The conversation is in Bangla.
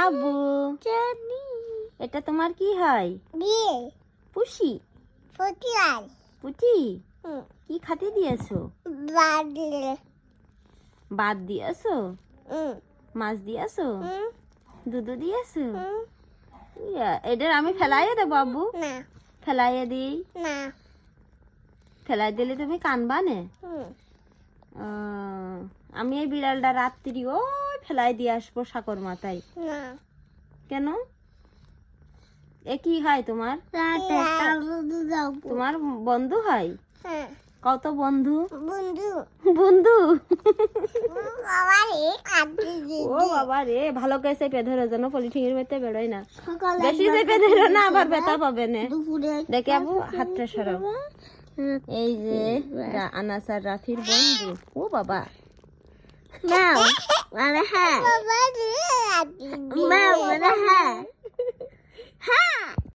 আবু এটা তোমার কি হয়? পুষি পুটি কি খাতে দিয়েছো? ভাত দিয়েছো, মাছ দিয়েছো, দুধ দিয়েছো? এদের আমি ফেলাইয়ে দেবো আব্বু? ফেলাইয়ে দিই? ফেলাই দিলে তুমি কানবা নে? আমি এই বিড়ালটা রাত্রি ওই ফেলাই দিয়ে আসবো সাকর মাথায়। কেন? এ কি হয় তোমার? তোমার বন্ধু হয়? কত বন্ধু? বন্ধু ও বাবা রে, ভালো করে চেপে ধরো যেন পলিথিনের মধ্যে বেরোয় না। বেশি চেপে ধরো না, আবার ব্যথা পাবে না। দেখে আবু হাতটা সরাও। এই যে আনাস আর রাফির বন্ধু। ও বাবা হ্যাঁ